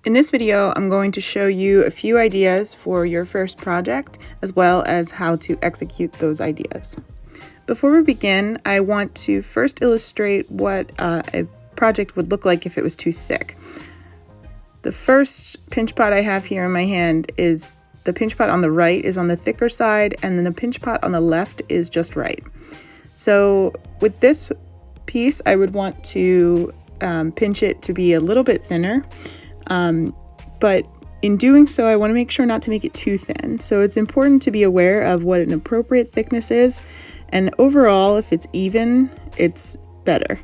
In this video, I'm going to show you a few ideas for your first project, as well as how to execute those ideas. Before we begin, I want to first illustrate what a project would look like if it was too thick. The first pinch pot I have here in my hand is the pinch pot on the right is on the thicker side, and then the pinch pot on the left is just right. So with this piece, I would want to pinch it to be a little bit thinner. But in doing so, I want to make sure not to make it too thin. So it's important to be aware of what an appropriate thickness is. And overall, if it's even, it's better.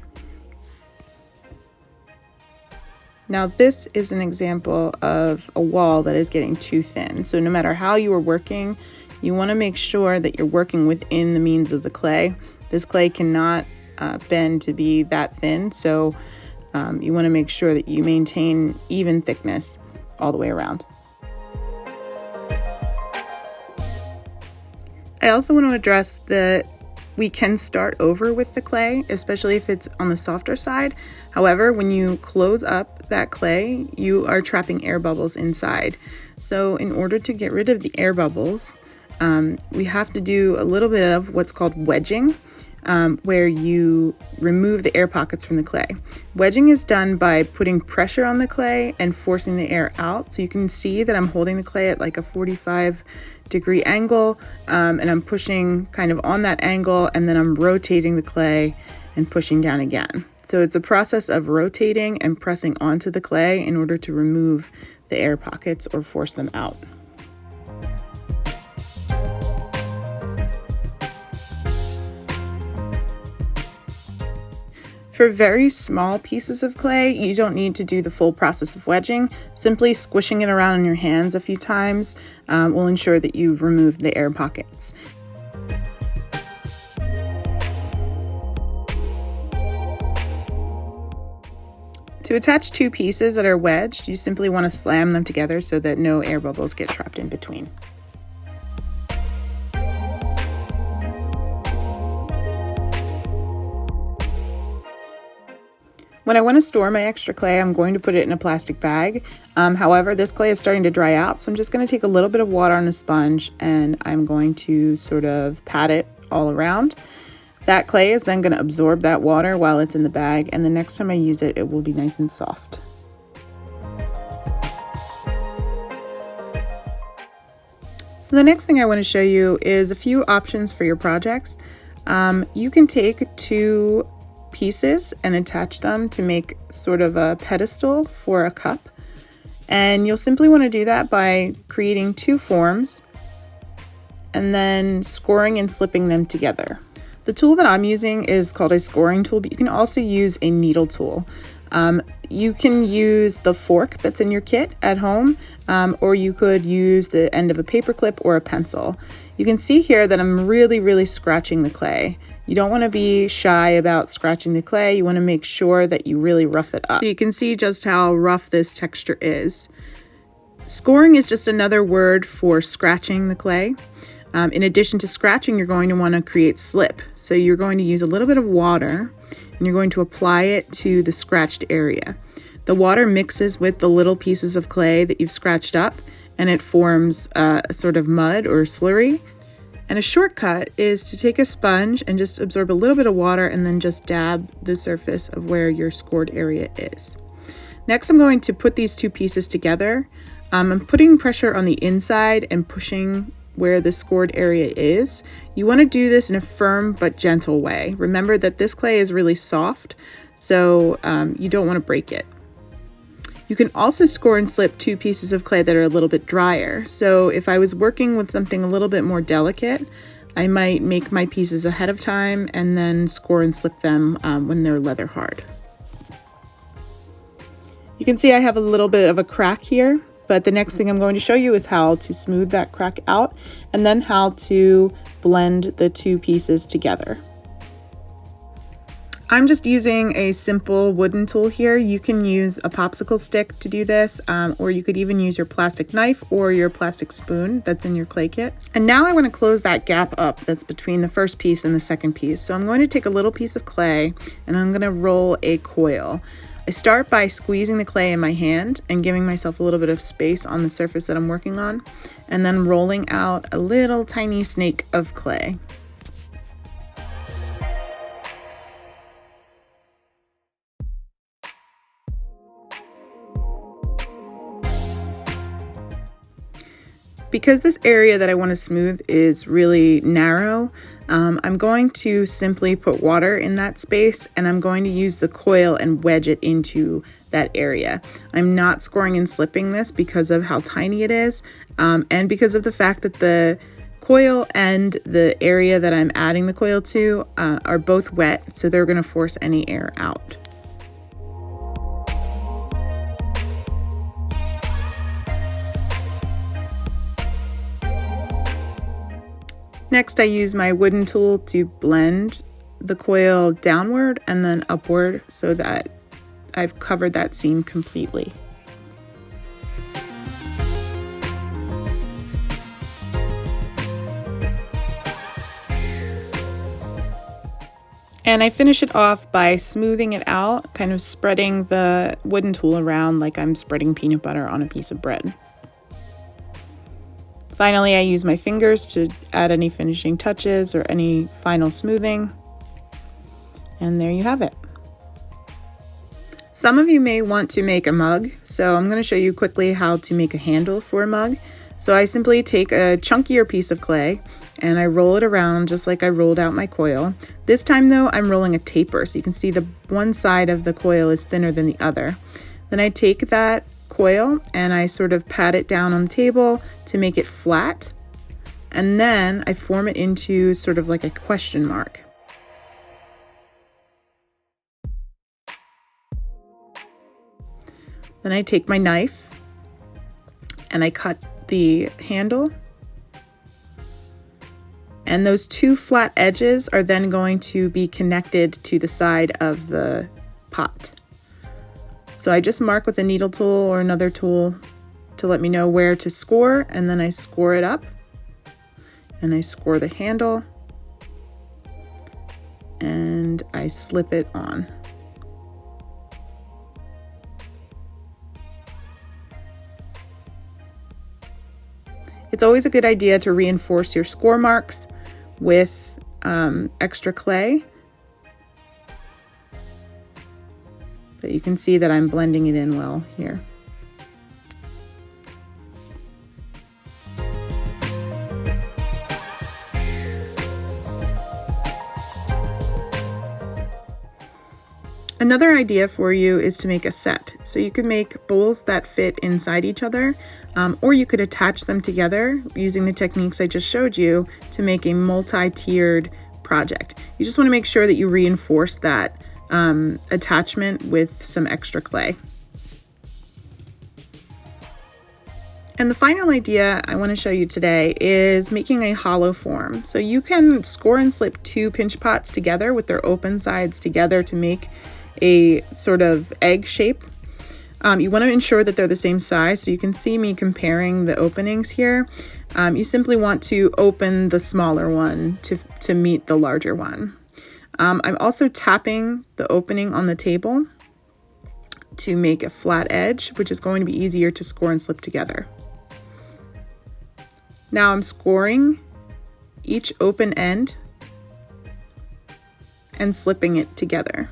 Now this is an example of a wall that is getting too thin. So no matter how you are working, you want to make sure that you're working within the means of the clay. This clay cannot bend to be that thin. So you want to make sure that you maintain even thickness all the way around. I also want to address that we can start over with the clay, especially if it's on the softer side. However, when you close up that clay, you are trapping air bubbles inside. So in order to get rid of the air bubbles, we have to do a little bit of what's called wedging, where you remove the air pockets from the clay. Wedging is done by putting pressure on the clay and forcing the air out. So you can see that I'm holding the clay at like a 45-degree angle, and I'm pushing kind of on that angle, and then I'm rotating the clay and pushing down again. So it's a process of rotating and pressing onto the clay in order to remove the air pockets or force them out. For very small pieces of clay, you don't need to do the full process of wedging. Simply squishing it around in your hands a few times will ensure that you've removed the air pockets. To attach two pieces that are wedged, you simply want to slam them together so that no air bubbles get trapped in between. When I want to store my extra clay, I'm going to put it in a plastic bag. However, this clay is starting to dry out, so I'm just going to take a little bit of water on a sponge and I'm going to sort of pat it all around. That clay is then going to absorb that water while it's in the bag, and the next time I use it, it will be nice and soft. So the next thing I want to show you is a few options for your projects. You can take two pieces and attach them to make sort of a pedestal for a cup. And you'll simply want to do that by creating two forms and then scoring and slipping them together. The tool that I'm using is called a scoring tool, but you can also use a needle tool. You can use the fork that's in your kit at home, or you could use the end of a paper clip or a pencil. You can see here that I'm really scratching the clay. You don't want to be shy about scratching the clay. You want to make sure that you really rough it up. So you can see just how rough this texture is. Scoring is just another word for scratching the clay. In addition to scratching, you're going to want to create slip. So you're going to use a little bit of water and you're going to apply it to the scratched area. The water mixes with the little pieces of clay that you've scratched up, and it forms a sort of mud or slurry. And a shortcut is to take a sponge and just absorb a little bit of water and then just dab the surface of where your scored area is. Next, I'm going to put these two pieces together. I'm putting pressure on the inside and pushing where the scored area is. You want to do this in a firm but gentle way. Remember that this clay is really soft, so you don't want to break it. You can also score and slip two pieces of clay that are a little bit drier. So if I was working with something a little bit more delicate, I might make my pieces ahead of time and then score and slip them when they're leather hard. You can see I have a little bit of a crack here, but the next thing I'm going to show you is how to smooth that crack out and then how to blend the two pieces together. I'm just using a simple wooden tool here. You can use a popsicle stick to do this, or you could even use your plastic knife or your plastic spoon that's in your clay kit. And now I want to close that gap up that's between the first piece and the second piece. So I'm going to take a little piece of clay and I'm going to roll a coil. I start by squeezing the clay in my hand and giving myself a little bit of space on the surface that I'm working on, and then rolling out a little tiny snake of clay. Because this area that I want to smooth is really narrow, I'm going to simply put water in that space, and I'm going to use the coil and wedge it into that area. I'm not scoring and slipping this because of how tiny it is, and because of the fact that the coil and the area that I'm adding the coil to are both wet, so they're going to force any air out. Next, I use my wooden tool to blend the coil downward and then upward so that I've covered that seam completely. And I finish it off by smoothing it out, kind of spreading the wooden tool around like I'm spreading peanut butter on a piece of bread. Finally, I use my fingers to add any finishing touches or any final smoothing. And there you have it. Some of you may want to make a mug, so I'm going to show you quickly how to make a handle for a mug. So I simply take a chunkier piece of clay and I roll it around just like I rolled out my coil. This time though, I'm rolling a taper, so you can see the one side of the coil is thinner than the other. Then I take that coil and I sort of pat it down on the table to make it flat, and then I form it into sort of like a question mark. Then I take my knife and I cut the handle, and those two flat edges are then going to be connected to the side of the pot. So I just mark with a needle tool or another tool to let me know where to score, and then I score it up and I score the handle and I slip it on. It's always a good idea to reinforce your score marks with extra clay. But you can see that I'm blending it in well here. Another idea for you is to make a set. So you could make bowls that fit inside each other, or you could attach them together using the techniques I just showed you to make a multi-tiered project. You just want to make sure that you reinforce that attachment with some extra clay. And the final idea I want to show you today is making a hollow form. So you can score and slip two pinch pots together with their open sides together to make a sort of egg shape. You want to ensure that they're the same size, so you can see me comparing the openings here. You simply want to open the smaller one to meet the larger one. I'm also tapping the opening on the table to make a flat edge, which is going to be easier to score and slip together. Now I'm scoring each open end and slipping it together.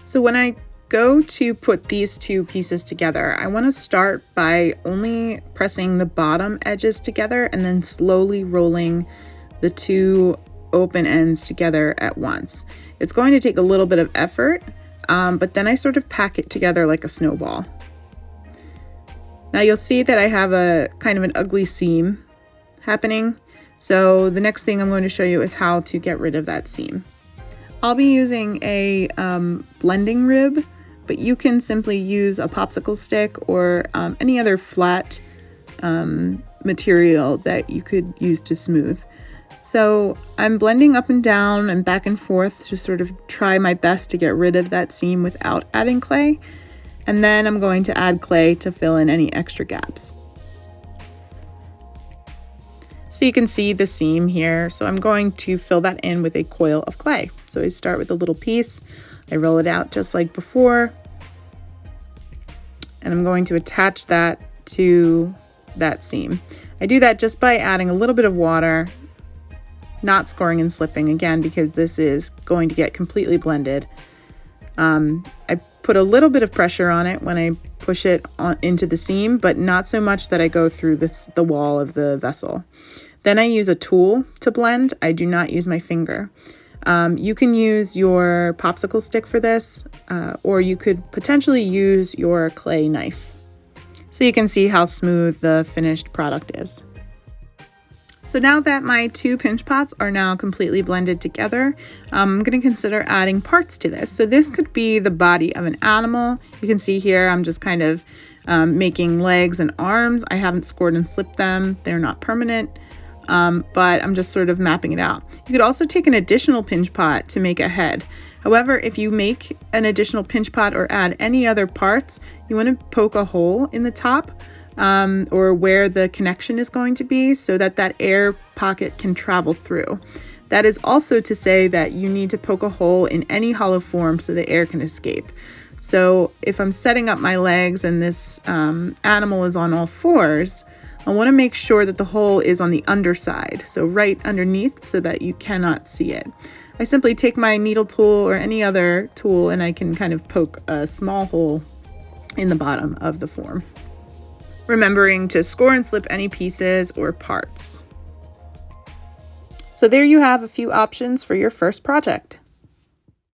So when I go to put these two pieces together, I want to start by only pressing the bottom edges together and then slowly rolling the two open ends together at once. It's going to take a little bit of effort, but then I sort of pack it together like a snowball. Now you'll see that I have a kind of an ugly seam happening. So the next thing I'm going to show you is how to get rid of that seam. I'll be using a blending rib, but you can simply use a popsicle stick or any other flat material that you could use to smooth. So I'm blending up and down and back and forth to sort of try my best to get rid of that seam without adding clay. And then I'm going to add clay to fill in any extra gaps. So you can see the seam here. So I'm going to fill that in with a coil of clay. So I start with a little piece, I roll it out just like before, and I'm going to attach that to that seam. I do that just by adding a little bit of water, not scoring and slipping again, because this is going to get completely blended. I put a little bit of pressure on it when I push it into the seam, but not so much that I go through the wall of the vessel. Then I use a tool to blend. I do not use my finger. You can use your popsicle stick for this, or you could potentially use your clay knife. So you can see how smooth the finished product is. So now that my 2 pinch pots are now completely blended together, I'm going to consider adding parts to this. So this could be the body of an animal. You can see here I'm just kind of making legs and arms. I haven't scored and slipped them. They're not permanent, but I'm just sort of mapping it out. You could also take an additional pinch pot to make a head. However, if you make an additional pinch pot or add any other parts, you want to poke a hole in the top or where the connection is going to be, so that that air pocket can travel through. That is also to say that you need to poke a hole in any hollow form so the air can escape. So if I'm setting up my legs and this animal is on all fours, I want to make sure that the hole is on the underside, so right underneath, so that you cannot see it. I simply take my needle tool or any other tool and I can kind of poke a small hole in the bottom of the form, remembering to score and slip any pieces or parts. So there you have a few options for your first project.